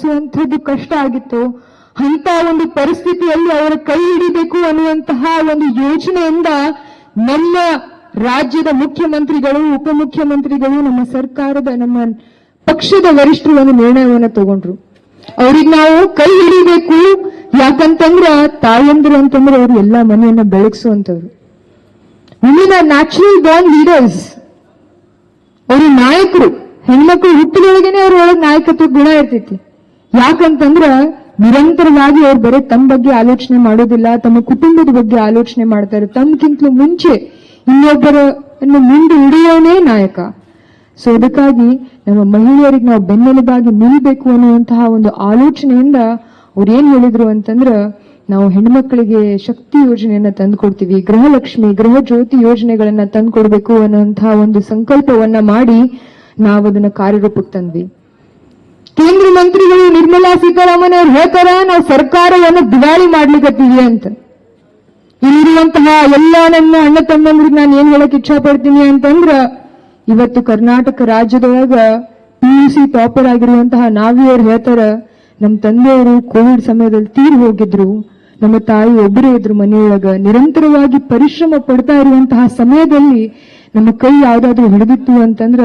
ನಡೆಸುವಂತದ್ದು ಕಷ್ಟ ಆಗಿತ್ತು. ಅಂತ ಒಂದು ಪರಿಸ್ಥಿತಿಯಲ್ಲಿ ಅವರ ಕೈ ಹಿಡಿಬೇಕು ಅನ್ನುವಂತಹ ಒಂದು ಯೋಜನೆಯಿಂದ ನಮ್ಮ ರಾಜ್ಯದ ಮುಖ್ಯಮಂತ್ರಿಗಳು, ಉಪಮುಖ್ಯಮಂತ್ರಿಗಳು, ನಮ್ಮ ಸರ್ಕಾರದ, ನಮ್ಮ ಪಕ್ಷದ ವರಿಷ್ಠರು ಒಂದು ನಿರ್ಣಯವನ್ನು ತಗೊಂಡ್ರು. ಅವ್ರಿಗೆ ನಾವು ಕೈ ಹಿಡಿಬೇಕು. ಯಾಕಂತಂದ್ರ ತಾಯಂದ್ರು ಅಂತಂದ್ರೆ ಅವ್ರು ಎಲ್ಲಾ ಮನೆಯನ್ನ ಬೆಳಗಿಸುವಂತವ್ರು. Women are natural born leaders. ಅವರು ನಾಯಕರು. ಹೆಣ್ಮಕ್ಳು ಹುಟ್ಟಿದೊಳಗೇನೆ ಅವ್ರೊಳಗೆ ನಾಯಕತ್ವ ಗುಣ ಇರ್ತೈತಿ. ಯಾಕಂತಂದ್ರ ನಿರಂತರವಾಗಿ ಅವ್ರು ಬರೀ ತಮ್ಮ ಬಗ್ಗೆ ಆಲೋಚನೆ ಮಾಡೋದಿಲ್ಲ, ತಮ್ಮ ಕುಟುಂಬದ ಬಗ್ಗೆ ಆಲೋಚನೆ ಮಾಡ್ತಾರೆ. ತಮ್ಗಿಂತಲೂ ಮುಂಚೆ ಇನ್ನೊಬ್ಬರನ್ನು ಮುಂದೆ ಹಿಡಿಯೋನೇ ನಾಯಕ. ಸೊ ಅದಕ್ಕಾಗಿ ನಮ್ಮ ಮಹಿಳೆಯರಿಗೆ ನಾವು ಬೆನ್ನೆಲುಬಾಗಿ ನಿಲ್ಬೇಕು ಅನ್ನುವಂತಹ ಒಂದು ಆಲೋಚನೆಯಿಂದ ಅವ್ರು ಏನ್ ಹೇಳಿದ್ರು ಅಂತಂದ್ರ, ನಾವು ಹೆಣ್ಮಕ್ಳಿಗೆ ಶಕ್ತಿ ಯೋಜನೆಯನ್ನ ತಂದುಕೊಡ್ತೀವಿ, ಗೃಹಲಕ್ಷ್ಮಿ, ಗೃಹ ಜ್ಯೋತಿ ಯೋಜನೆಗಳನ್ನ ತಂದುಕೊಡ್ಬೇಕು ಅನ್ನುವಂತಹ ಒಂದು ಸಂಕಲ್ಪವನ್ನ ಮಾಡಿ ನಾವು ಅದನ್ನ ಕಾರ್ಯರೂಪಕ್ಕೆ ತಂದ್ವಿ. ಕೇಂದ್ರ ಮಂತ್ರಿಗಳು ನಿರ್ಮಲಾ ಸೀತಾರಾಮನ್ ಅವ್ರು ಹೇಳ್ತಾರ, ನಾವು ಸರ್ಕಾರವನ್ನು ದಿವಾಳಿ ಮಾಡ್ಲಿಕ್ಕತ್ತೀವಿ ಅಂತ. ಇಲ್ಲಿರುವಂತಹ ಎಲ್ಲ ನನ್ನ ಅಣ್ಣ ತಮ್ಮಂದ್ರಿಗೆ ನಾನು ಏನ್ ಹೇಳಕ್ ಇಚ್ಛಾ ಪಡ್ತೀನಿ ಅಂತಂದ್ರ, ಇವತ್ತು ಕರ್ನಾಟಕ ರಾಜ್ಯದೊಳಗ PUC ಟಾಪರ್ ಆಗಿರುವಂತಹ ನಾವಿಯವ್ರು ಹೇಳ್ತಾರ, ನಮ್ಮ ತಂದೆಯವರು ಕೋವಿಡ್ ಸಮಯದಲ್ಲಿ ತೀರಿ ಹೋಗಿದ್ರು, ನಮ್ಮ ತಾಯಿ ಒಬ್ಬರೇ ಇದ್ರು ಮನೆಯೊಳಗ. ನಿರಂತರವಾಗಿ ಪರಿಶ್ರಮ ಪಡ್ತಾ ಇರುವಂತಹ ಸಮಯದಲ್ಲಿ ನಮ್ಮ ಕೈ ಯಾವ್ದಾದ್ರು ಹಿಡಿದಿತ್ತು ಅಂತಂದ್ರ